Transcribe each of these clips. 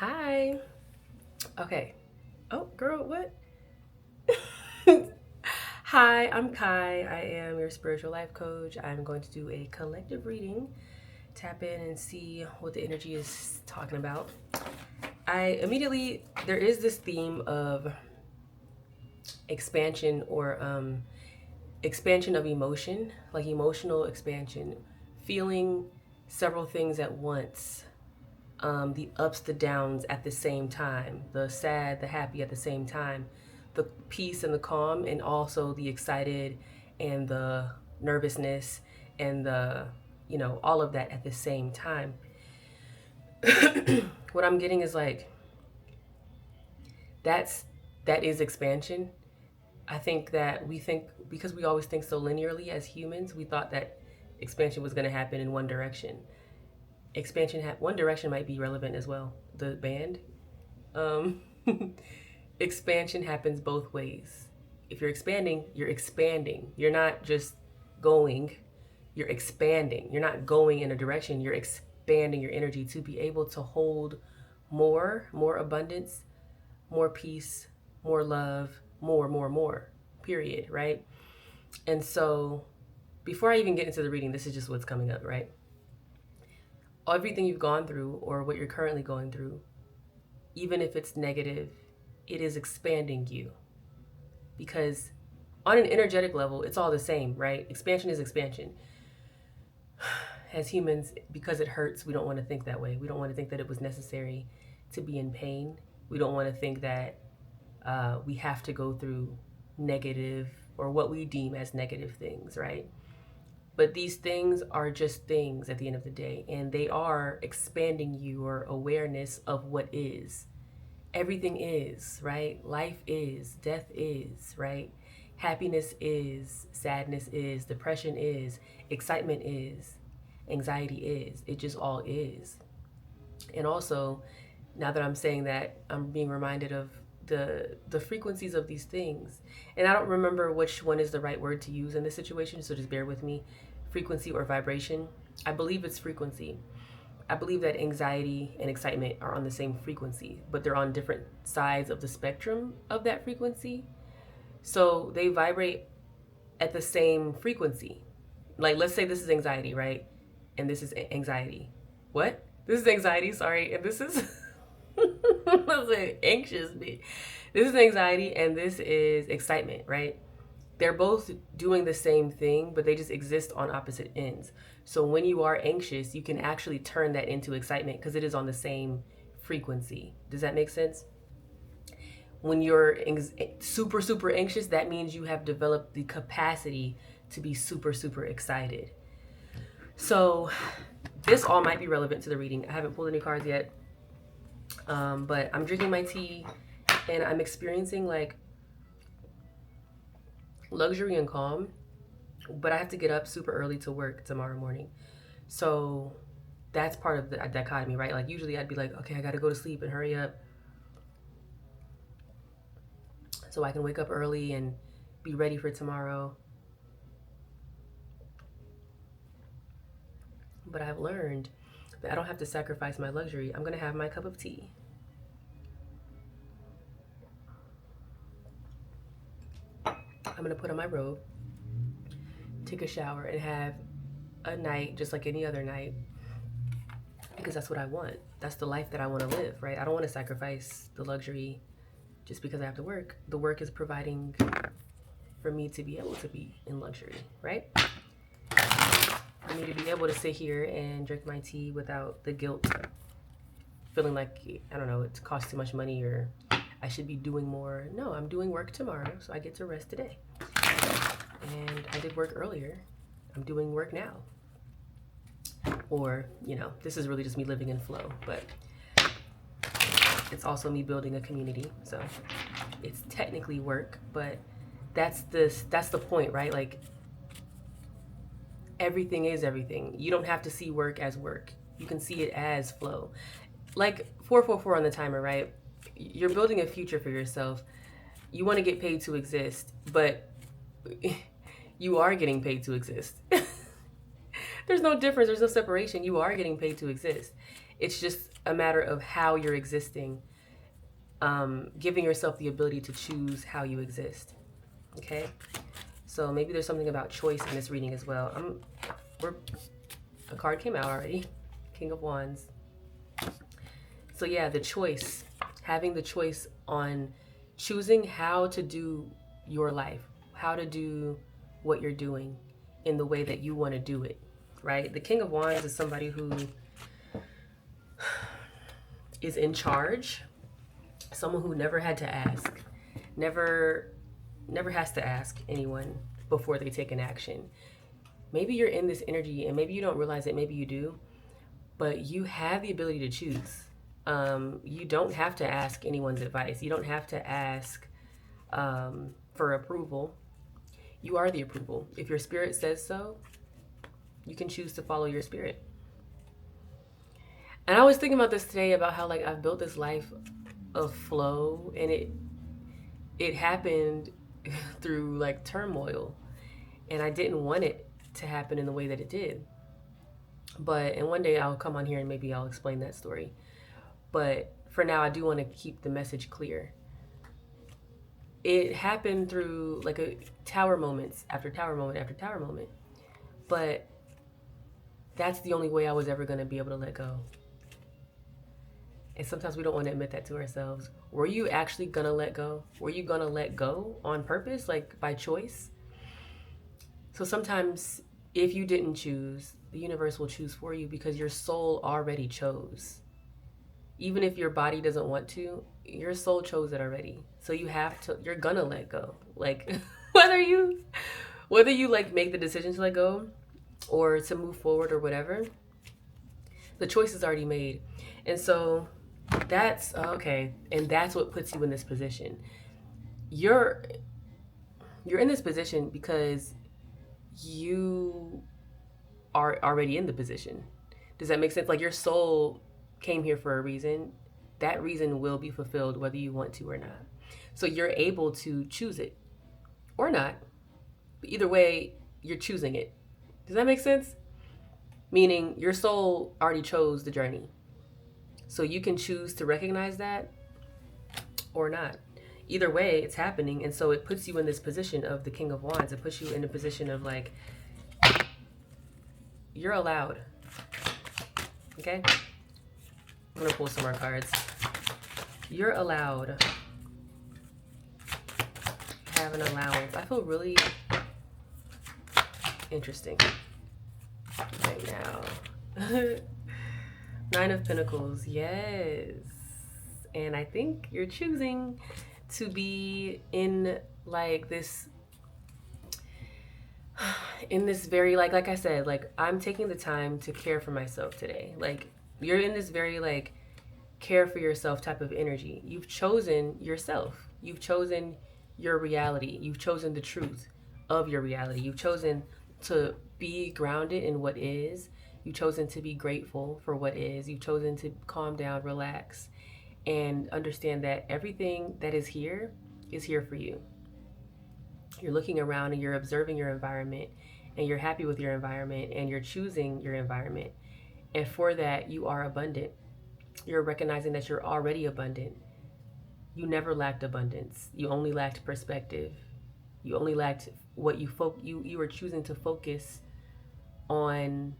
Hi. Okay. Oh, girl, what? Hi, I'm Kai. I am your spiritual life coach. I'm going to do a collective reading. Tap in and see what the energy is talking about. There is this theme of expansion or expansion of emotion, like emotional expansion, feeling several things at once, the ups, the downs at the same time, the sad, the happy at the same time, the peace and the calm, and also the excited and the nervousness and all of that at the same time. What I'm getting is like, that's, that is expansion. I think that we think, because we always think so linearly as humans, we thought that expansion was going to happen in one direction. One direction might be relevant as well. The band, um, expansion happens both ways. If you're expanding, you're expanding. You're not just going, you're expanding. You're not going in a direction, you're expanding your energy to be able to hold more abundance, more peace, more love, more, period, right? And so, before I even get into the reading, this is just what's coming up, right? Everything you've gone through or what you're currently going through, even if it's negative, it is expanding you. Because on an energetic level, it's all the same, right? Expansion is expansion. As humans, because it hurts, we don't want to think that way. We don't want to think that it was necessary to be in pain. We don't want to think that we have to go through negative or what we deem as negative things, right? But these things are just things at the end of the day, and they are expanding your awareness of what is. Everything is, right? Life is, death is, right? Happiness is, sadness is, depression is, excitement is, anxiety is. It just all is. And also, now that I'm saying that, I'm being reminded of the frequencies of these things. And I don't remember which one is the right word to use in this situation, so just bear with me. Frequency or vibration. I believe it's frequency. I believe that anxiety and excitement are on the same frequency, but they're on different sides of the spectrum of that frequency. So they vibrate at the same frequency. Like, let's say this is anxiety, right? And this is anxiety. What? This is anxiety, sorry. And this is, let's say anxious. This is anxiety and this is excitement, right? They're both doing the same thing, but they just exist on opposite ends. So when you are anxious, you can actually turn that into excitement because it is on the same frequency. Does that make sense? When you're super anxious, that means you have developed the capacity to be super excited. So this all might be relevant to the reading. I haven't pulled any cards yet, but I'm drinking my tea and I'm experiencing like luxury and calm, but I have to get up super early to work tomorrow morning. So that's part of the dichotomy, right? Like usually I'd be like, okay, I gotta go to sleep and hurry up so I can wake up early and be ready for tomorrow. But I've learned that I don't have to sacrifice my luxury. I'm gonna have my cup of tea. I'm gonna put on my robe, take a shower, and have a night just like any other night because that's what I want. That's the life that I want to live, right? I don't want to sacrifice the luxury just because I have to work. The work is providing for me to be able to be in luxury, right? For me to be able to sit here and drink my tea without the guilt, feeling like, I don't know, it costs too much money or I should be doing more. No, I'm doing work tomorrow, so I get to rest today. And I did work earlier. I'm doing work now. Or, this is really just me living in flow, but it's also me building a community. So it's technically work, but that's the point, right? Like everything is everything. You don't have to see work as work. You can see it as flow. Like 444 on the timer, right? You're building a future for yourself. You want to get paid to exist, but you are getting paid to exist. There's no difference. There's no separation. You are getting paid to exist. It's just a matter of how you're existing, giving yourself the ability to choose how you exist. Okay? So maybe there's something about choice in this reading as well. A card came out already. King of Wands. So yeah, the choice. Having the choice on choosing how to do your life, how to do what you're doing in the way that you want to do it, right? The King of Wands is somebody who is in charge, someone who never had to ask, never has to ask anyone before they take an action. Maybe you're in this energy and maybe you don't realize it, maybe you do, but you have the ability to choose. You don't have to ask anyone's advice. You don't have to ask for approval. You are the approval. If your spirit says so, you can choose to follow your spirit. And I was thinking about this today, about how like I've built this life of flow, and it happened through like turmoil, and I didn't want it to happen in the way that it did. And one day I'll come on here and maybe I'll explain that story. But for now, I do want to keep the message clear. It happened through like a tower moments after tower moment after tower moment. But that's the only way I was ever going to be able to let go. And sometimes we don't want to admit that to ourselves. Were you actually going to let go? Were you going to let go on purpose, like by choice? So sometimes if you didn't choose, the universe will choose for you because your soul already chose. Even if your body doesn't want to, your soul chose it already. So you're gonna let go. Like whether you like make the decision to let go or to move forward or whatever, the choice is already made. And so that's okay. And that's what puts you in this position. You're in this position because you are already in the position. Does that make sense? Like your soul came here for a reason. That reason will be fulfilled whether you want to or not. So you're able to choose it or not. But either way, you're choosing it. Does that make sense? Meaning your soul already chose the journey. So you can choose to recognize that or not. Either way, it's happening. And so it puts you in this position of the King of Wands. It puts you in a position of like, you're allowed. Okay? I'm gonna pull some more cards. You're allowed. Have an allowance. I feel really interesting right now. Nine of Pentacles, yes. And I think you're choosing to be in like this, in this very like I said, like I'm taking the time to care for myself today. Like you're in this very like care for yourself type of energy. You've chosen yourself. You've chosen your reality. You've chosen the truth of your reality. You've chosen to be grounded in what is. You've chosen to be grateful for what is. You've chosen to calm down, relax, and understand that everything that is here for you. You're looking around and you're observing your environment, and you're happy with your environment, and you're choosing your environment. And for that, you are abundant. You're recognizing that you're already abundant. You never lacked abundance. You only lacked perspective. You only lacked what you were choosing to focus on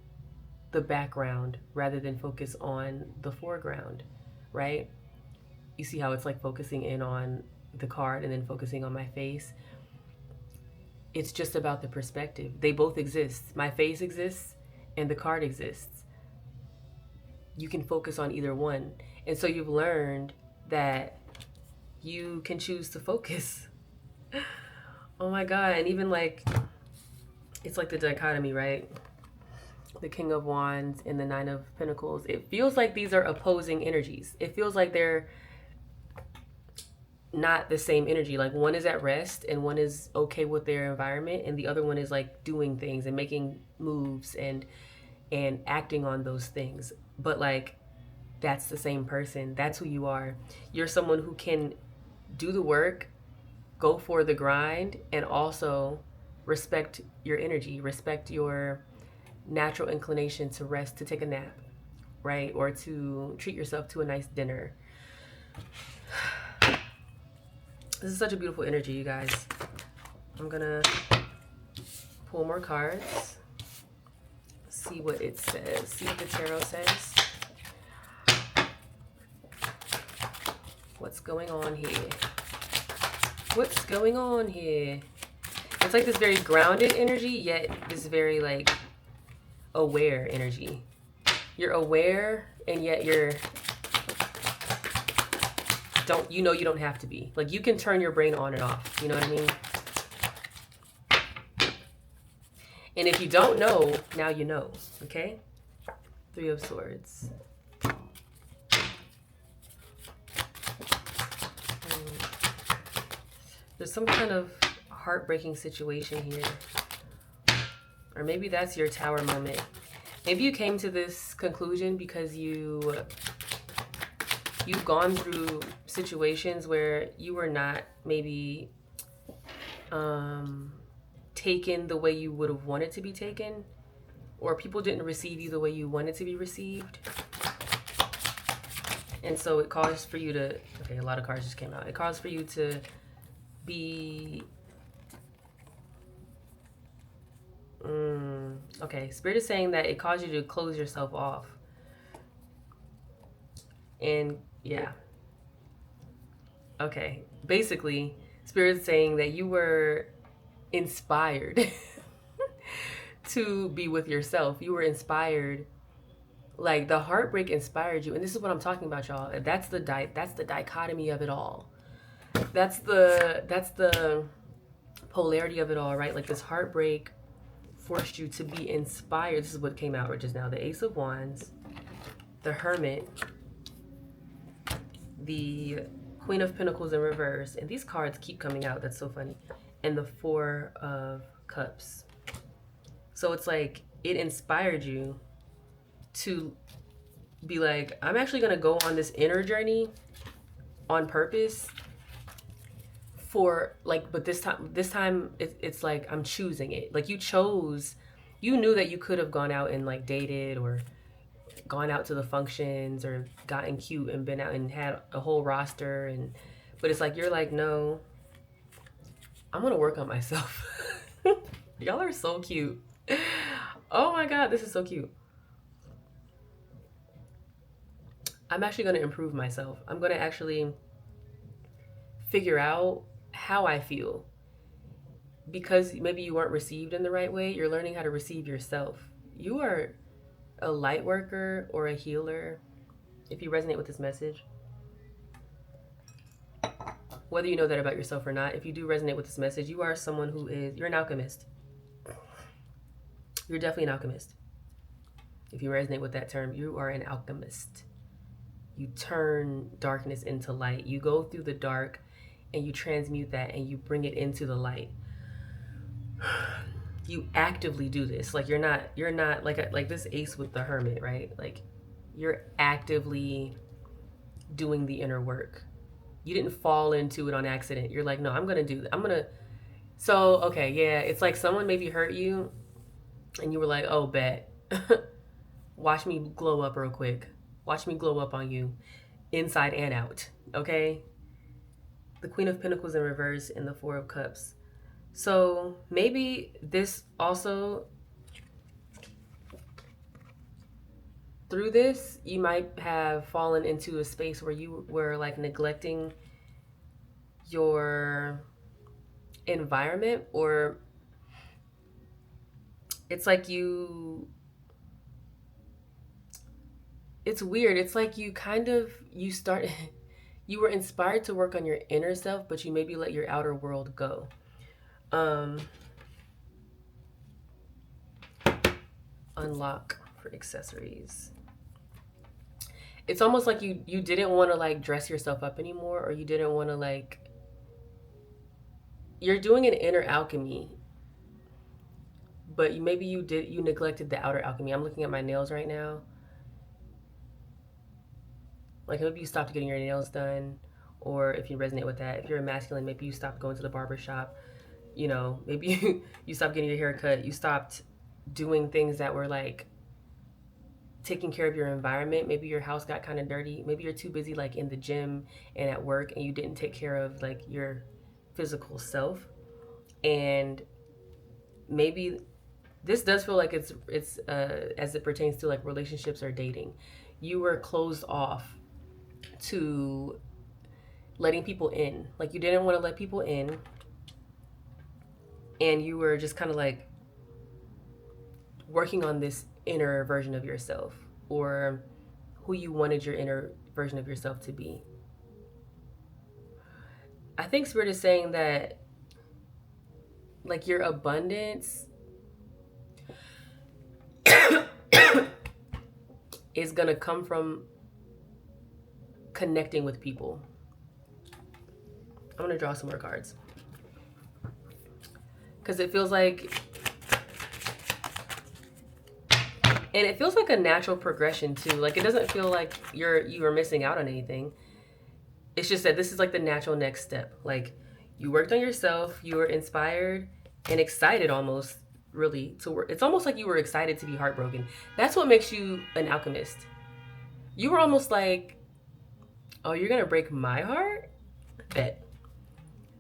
the background rather than focus on the foreground, right? You see how it's like focusing in on the card and then focusing on my face. It's just about the perspective. They both exist. My face exists and the card exists. You can focus on either one. And so you've learned that you can choose to focus. Oh my God. And even like, it's like the dichotomy, right? The King of Wands and the Nine of Pentacles. It feels like these are opposing energies. It feels like they're not the same energy. Like one is at rest and one is okay with their environment, and the other one is like doing things and making moves and acting on those things. But like, that's the same person. That's who you are. You're someone who can do the work, go for the grind, and also respect your energy, respect your natural inclination to rest, to take a nap, right? Or to treat yourself to a nice dinner. This is such a beautiful energy, you guys. I'm gonna pull more cards, see what it says, see what the tarot says. What's going on here? What's going on here? It's like this very grounded energy, yet this very like aware energy. You're aware, and yet you don't have to be. Like, you can turn your brain on and off. You know what I mean? And if you don't know, now you know. Okay? Three of Swords. There's some kind of heartbreaking situation here. Or maybe that's your Tower moment. Maybe you came to this conclusion because you've gone through situations where you were not maybe taken the way you would have wanted to be taken, or people didn't receive you the way you wanted to be received. And so it caused for you to, okay, a lot of cards just came out. It caused for you to be, okay, Spirit is saying that it caused you to close yourself off. And yeah. Okay. Basically, Spirit's saying that you were inspired to be with yourself. You were inspired. Like, the heartbreak inspired you. And this is what I'm talking about, y'all. That's the dichotomy of it all. That's the polarity of it all, right? Like, this heartbreak forced you to be inspired. This is what came out just now. The Ace of Wands, the Hermit, the Queen of Pentacles in reverse, and these cards keep coming out. That's so funny. And the Four of Cups. So it's like it inspired you to be like, I'm actually gonna go on this inner journey on purpose for like, but this time it's like I'm choosing it. Like, you knew that you could have gone out and like dated or gone out to the functions or gotten cute and been out and had a whole roster, but it's like you're like, no, I'm gonna work on myself. Y'all are so cute. Oh my god, this is so cute. I'm actually gonna improve myself. I'm gonna actually figure out how I feel, because maybe you weren't received in the right way. You're learning how to receive yourself. You are a light worker or a healer, if you resonate with this message. Whether you know that about yourself or not, if you do resonate with this message, you are someone you're an alchemist. You're definitely an alchemist. If you resonate with that term, you are an alchemist. You turn darkness into light. You go through the dark and you transmute that and you bring it into the light. You actively do this. Like, you're not like this Ace with the Hermit, right? Like, you're actively doing the inner work. You didn't fall into it on accident. You're like, no, I'm gonna do that. So, okay, yeah, it's like someone maybe hurt you and you were like, oh, bet. Watch me glow up real quick. Watch me glow up on you, inside and out, okay? The Queen of Pentacles in reverse and the Four of Cups. So maybe this also, through this, you might have fallen into a space where you were like neglecting your environment, or it's like it's weird. It's like you were inspired to work on your inner self, but you maybe let your outer world go. Unlock for accessories. It's almost like you didn't want to like dress yourself up anymore, or you didn't want to like, you're doing an inner alchemy, but you neglected the outer alchemy. I'm looking at my nails right now. Like, maybe you stopped getting your nails done, or if you resonate with that, if you're a masculine, maybe you stopped going to the barber shop. You know, maybe you stopped getting your hair cut. You stopped doing things that were like taking care of your environment. Maybe your house got kind of dirty. Maybe you're too busy like in the gym and at work, and you didn't take care of like your physical self. And maybe this does feel like it's as it pertains to like relationships or dating. You were closed off to letting people in. Like you didn't want to let people in, and you were just kind of like working on this inner version of yourself, or who you wanted your inner version of yourself to be. I think Spirit is saying that like your abundance is going to come from connecting with people. I'm going to draw some more cards. Because it feels like, and it feels like a natural progression too. Like it doesn't feel like you are missing out on anything. It's just that this is like the natural next step. Like you worked on yourself, you were inspired and excited almost, really, to work. It's almost like you were excited to be heartbroken. That's what makes you an alchemist. You were almost like, oh, you're gonna break my heart? Bet.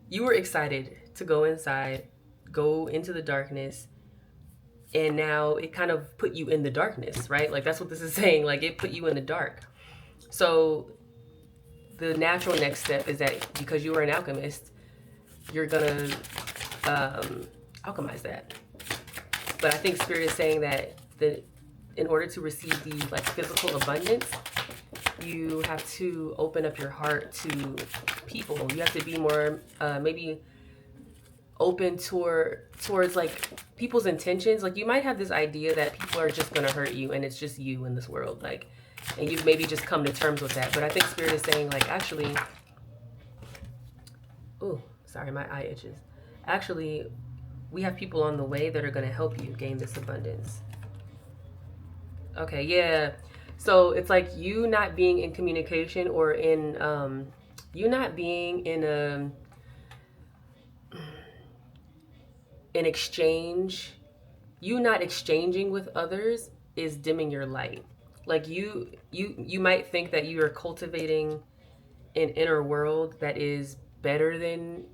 You were excited to go inside, go into the darkness, and now it kind of put you in the darkness, right? Like that's what this is saying. Like it put you in the dark. So the natural next step is that because you are an alchemist, you're gonna alchemize that. But I think Spirit is saying that in order to receive the like physical abundance, you have to open up your heart to people. You have to be more maybe open towards like people's intentions. Like you might have this idea that people are just gonna hurt you and it's just you in this world, like, and you've maybe just come to terms with that. But I think Spirit is saying like, actually, oh, sorry, my eye itches. Actually, we have people on the way that are gonna help you gain this abundance. Okay, yeah. So it's like you not being in communication or in you not being in an exchange, you not exchanging with others is dimming your light. Like you might think that you are cultivating an inner world that is better than,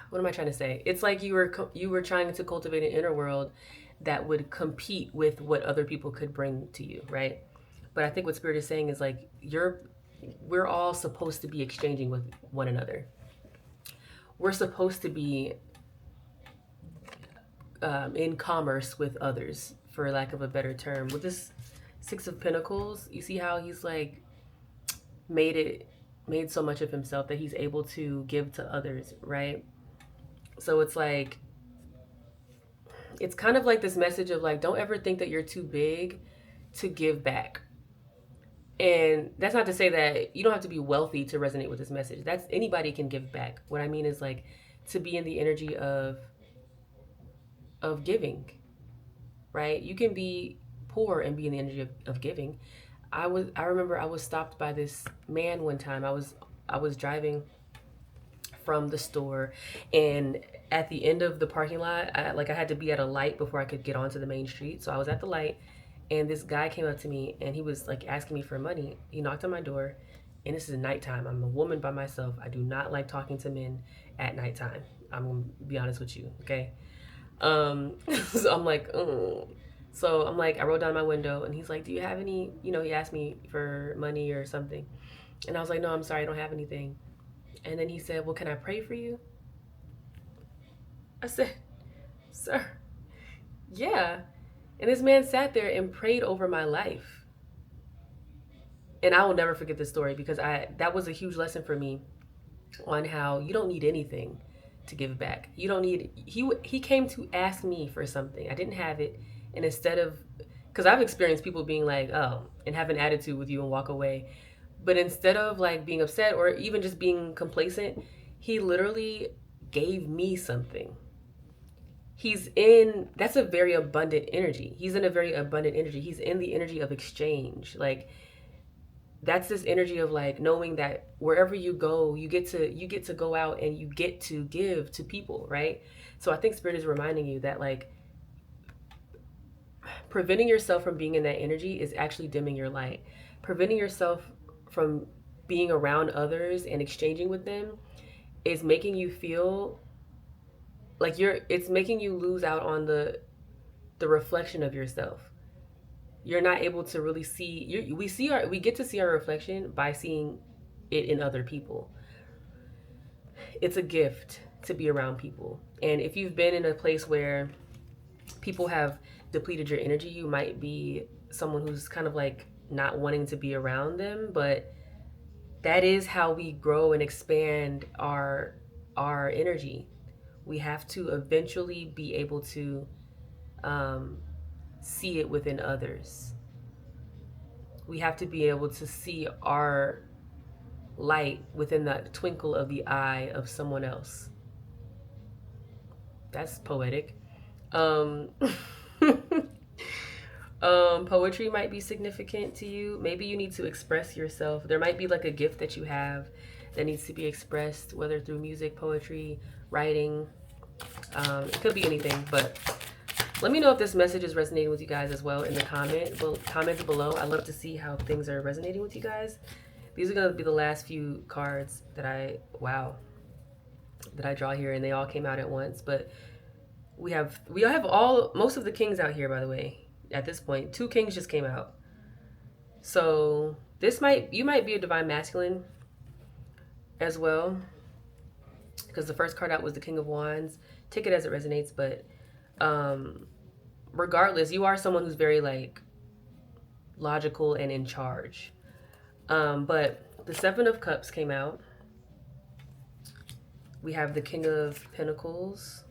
what am I trying to say? It's like you were trying to cultivate an inner world that would compete with what other people could bring to you, right? But I think what Spirit is saying is like we're all supposed to be exchanging with one another. We're supposed to be in commerce with others, for lack of a better term. With this Six of Pentacles, you see how he's like made so much of himself that he's able to give to others, right? So it's like, it's kind of like this message of like, don't ever think that you're too big to give back. And that's not to say that you don't have to be wealthy to resonate with this message. That's, anybody can give back. What I mean is like to be in the energy of giving, right? You can be poor and be in the energy of giving. I remember I was stopped by this man one time. I was driving from the store, and at the end of the parking lot, I had to be at a light before I could get onto the main street. So I was at the light, and this guy came up to me, and he was like asking me for money. He knocked on my door, and this is nighttime. I'm a woman by myself. I do not like talking to men at nighttime. I'm gonna be honest with you, okay? So I'm like, So I'm like, I rolled down my window, and he's like, do you have any, he asked me for money or something. And I was like, no, I'm sorry, I don't have anything. And then he said, well, can I pray for you? I said, sir, yeah. And this man sat there and prayed over my life. And I will never forget this story, because that was a huge lesson for me on how you don't need anything to give back. You don't need, he came to ask me for something. I didn't have it. And instead of, because I've experienced people being like, oh, and have an attitude with you and walk away. But instead of like being upset or even just being complacent, he literally gave me something. That's a very abundant energy. He's in a very abundant energy. He's in the energy of exchange. Like, that's this energy of like knowing that wherever you go, you get to go out and you get to give to people, right? So I think Spirit is reminding you that like, preventing yourself from being in that energy is actually dimming your light. Preventing yourself from being around others and exchanging with them is making you feel like it's making you lose out on the reflection of yourself. You're not able to really see we get to see our reflection by seeing it in other people. It's a gift to be around people. And if you've been in a place where people have depleted your energy, you might be someone who's kind of like not wanting to be around them, but that is how we grow and expand our energy. We have to eventually be able to see it within others. We have to be able to see our light within the twinkle of the eye of someone else. That's poetic. Um, Poetry might be significant to you. Maybe you need to express yourself. There might be like a gift that you have that needs to be expressed, whether through music, poetry, writing. It could be anything, but let me know if this message is resonating with you guys as well in the comments below. I love to see how things are resonating with you guys. These are going to be the last few cards that I draw here, and they all came out at once. But we all have most of the kings out here, by the way. At this point, 2 kings just came out. So you might be a divine masculine as well, because the first card out was the King of Wands. Take it as it resonates, but regardless, you are someone who's very like logical and in charge. But the 7 of Cups came out. We have the King of Pentacles.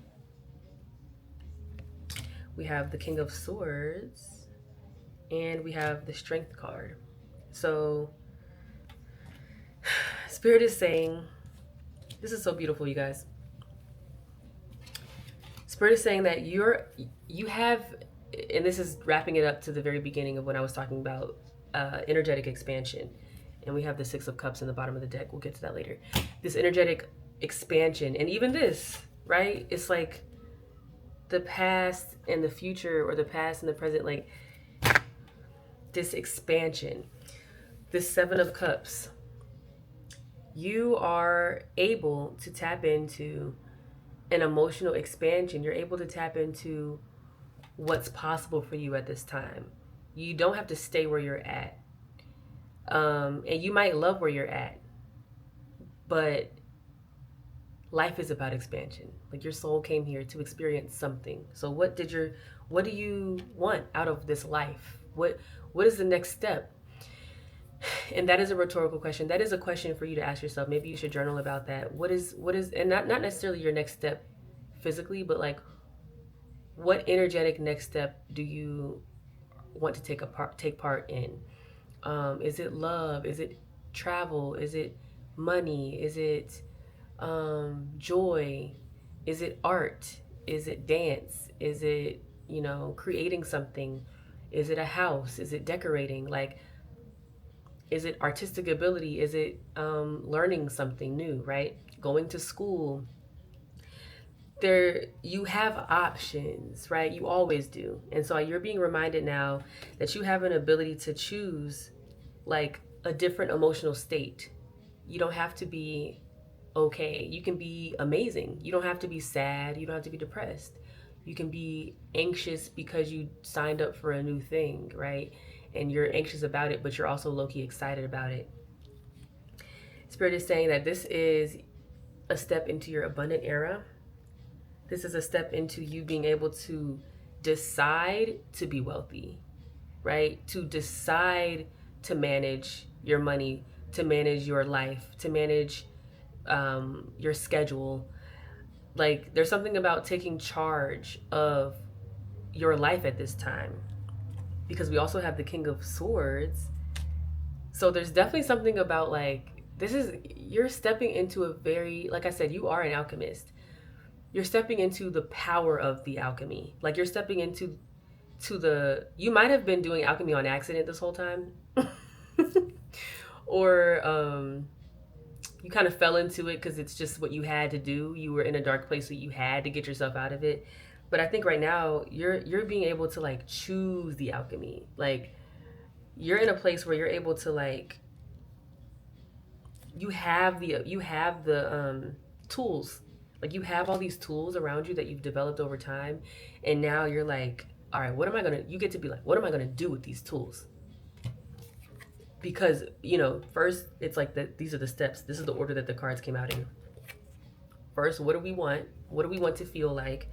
We have the King of Swords. And we have the Strength card. So Spirit is saying, this is so beautiful, you guys. Spirit is saying that you have, and this is wrapping it up to the very beginning of when I was talking about energetic expansion. And we have the 6 of Cups in the bottom of the deck. We'll get to that later. This energetic expansion, and even this, right? It's like the past and the future, or the past and the present, like this expansion. This 7 of Cups. You are able to tap into an emotional expansion. You're able to tap into what's possible for you at this time. You don't have to stay where you're at. And you might love where you're at, but life is about expansion. Like your soul came here to experience something. So what do you want out of this life? What is the next step? And that is a rhetorical question. That is a question for you to ask yourself. Maybe you should journal about that. What is, and not necessarily your next step physically, but like what energetic next step do you want to take part in? Is it love? Is it travel? Is it money? Is it joy? Is it art? Is it dance? Is it, creating something? Is it a house? Is it decorating? Like, is it artistic ability? Is it learning something new, right? Going to school. You have options, right? You always do. And so you're being reminded now that you have an ability to choose like a different emotional state. You don't have to be okay. You can be amazing. You don't have to be sad. You don't have to be depressed. You can be anxious because you signed up for a new thing, right? And you're anxious about it, but you're also low-key excited about it. Spirit is saying that this is a step into your abundant era. This is a step into you being able to decide to be wealthy, right? To decide to manage your money, to manage your life, to manage your schedule. Like, there's something about taking charge of your life at this time, because we also have the King of Swords. So there's definitely something about like, you're stepping into a very, like I said, you are an alchemist. You're stepping into the power of the alchemy. Like you're stepping into you might have been doing alchemy on accident this whole time. Or you kind of fell into it because it's just what you had to do. You were in a dark place, so you had to get yourself out of it. But I think right now you're being able to like choose the alchemy. Like you're in a place where you're able to like you have the tools. Like you have all these tools around you that you've developed over time, and now you're like, all right, what am I gonna? You get to be like, what am I gonna do with these tools? Because first it's like that. These are the steps. This is the order that the cards came out in. First, what do we want? What do we want to feel like?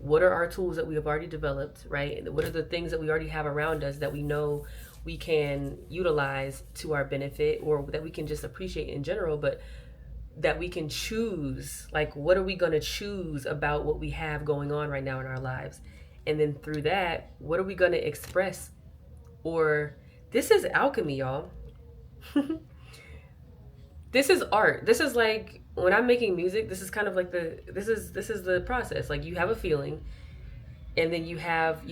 What are our tools that we have already developed, right? What are the things that we already have around us that we know we can utilize to our benefit, or that we can just appreciate in general, but that we can choose? Like, what are we going to choose about what we have going on right now in our lives? And then through that, what are we going to express? Or this is alchemy, y'all. This is art. This is like when I'm making music, this is kind of like this is the process. Like you have a feeling, and then you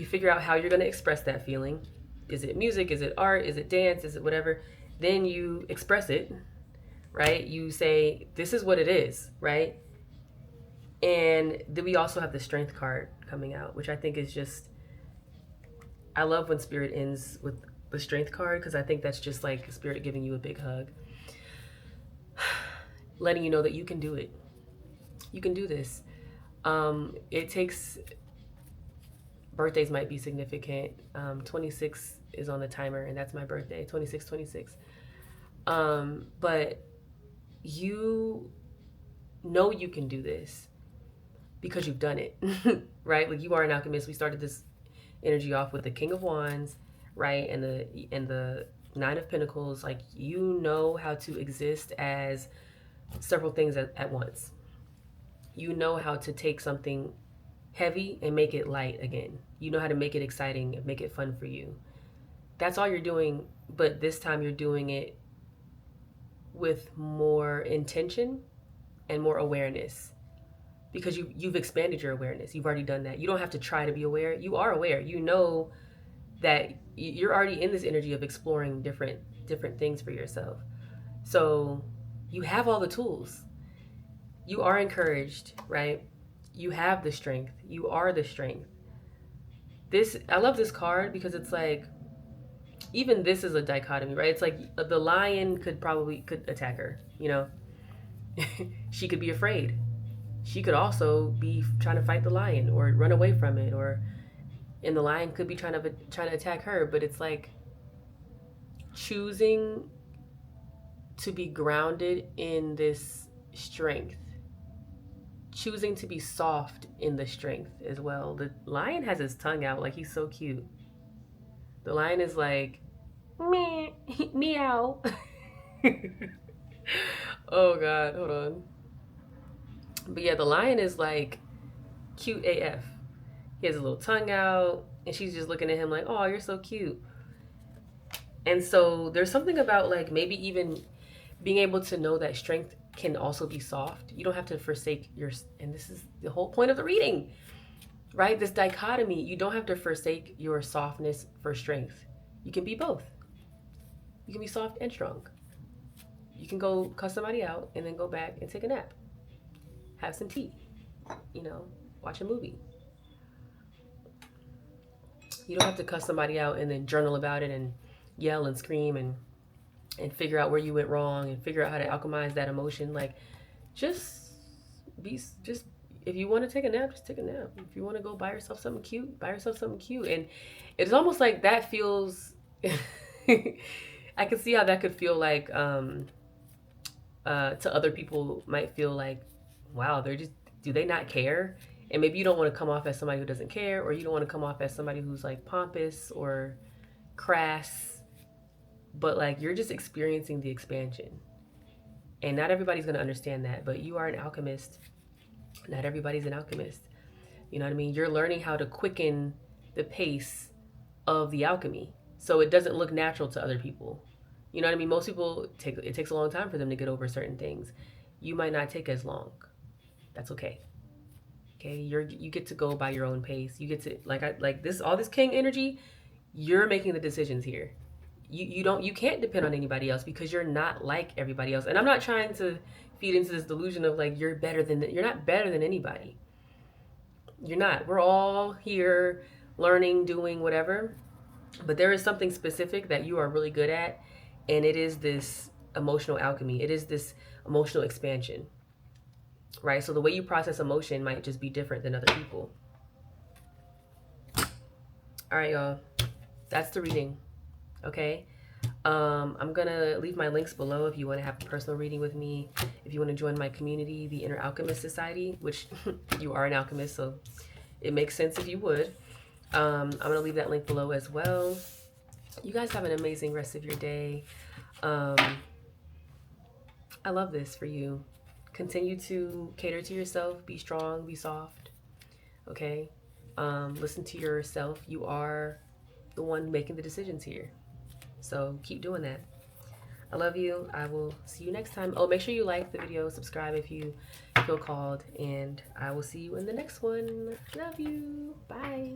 figure out how you're going to express that feeling. Is it music? Is it art? Is it dance? Is it whatever? Then you express it, right? You say, this is what it is, right? And then we also have the strength card coming out, which I think is just, I love when spirit ends with the strength card, because I think that's just like spirit giving you a big hug. Letting you know that you can do it. You can do this. It takes, birthdays might be significant. 26 is on the timer, and that's my birthday, 26. But you know you can do this because you've done it, right? Like you are an alchemist. We started this energy off with the King of Wands, right? And the Nine of Pentacles. Like you know how to exist as several things at once. You know how to take something heavy and make it light again. You know how to make it exciting and make it fun for you. That's all you're doing, but this time you're doing it with more intention and more awareness, because you've expanded your awareness. You've already done that. You don't have to try to be aware. You are aware. You know that you're already in this energy of exploring different things for yourself. So you have all the tools. You are encouraged, right? You have the strength. You are the strength. I love this card because it's like, even this is a dichotomy, right? It's like the lion could attack her, She could be afraid. She could also be trying to fight the lion or run away from it, and the lion could be trying to attack her. But it's like choosing to be grounded in this strength, choosing to be soft in the strength as well. The lion has his tongue out, like he's so cute. The lion is like, meh, meow. Oh God, hold on. But yeah, the lion is like cute AF. He has a little tongue out, and she's just looking at him like, oh, you're so cute. And so there's something about like maybe even being able to know that strength can also be soft. You don't have to forsake and this is the whole point of the reading, right? This dichotomy, you don't have to forsake your softness for strength. You can be both. You can be soft and strong. You can go cuss somebody out and then go back and take a nap. Have some tea, watch a movie. You don't have to cuss somebody out and then journal about it and yell and scream and figure out where you went wrong and figure out how to alchemize that emotion. Like, just if you want to take a nap, just take a nap. If you want to go buy yourself something cute, buy yourself something cute. And it's almost like that feels, I can see how that could feel like, to other people might feel like, wow, do they not care? And maybe you don't want to come off as somebody who doesn't care, or you don't want to come off as somebody who's like pompous or crass, but like you're just experiencing the expansion. And not everybody's going to understand that, but you are an alchemist. Not everybody's an alchemist. You know what I mean? You're learning how to quicken the pace of the alchemy so it doesn't look natural to other people. You know what I mean? Most people, it takes a long time for them to get over certain things. You might not take as long. That's okay. Okay, you get to go by your own pace. You get to all this king energy. You're making the decisions here. You can't depend on anybody else because you're not like everybody else. And I'm not trying to feed into this delusion of like you're not better than anybody. You're not. We're all here learning, doing whatever. But there is something specific that you are really good at, and it is this emotional alchemy. It is this emotional expansion, right? So the way you process emotion might just be different than other people. All right, y'all. That's the reading. Okay. I'm gonna leave my links below if you want to have a personal reading with me. If you want to join my community, the Inner Alchemist Society, which you are an alchemist, so it makes sense if you would. I'm gonna leave that link below as well. You guys have an amazing rest of your day. I love this for you. Continue to cater to yourself. Be strong. Be soft. Okay. Listen to yourself. You are the one making the decisions here. So keep doing that. I love you. I will see you next time. Oh, make sure you like the video, subscribe if you feel called, and I will see you in the next one. Love you. Bye.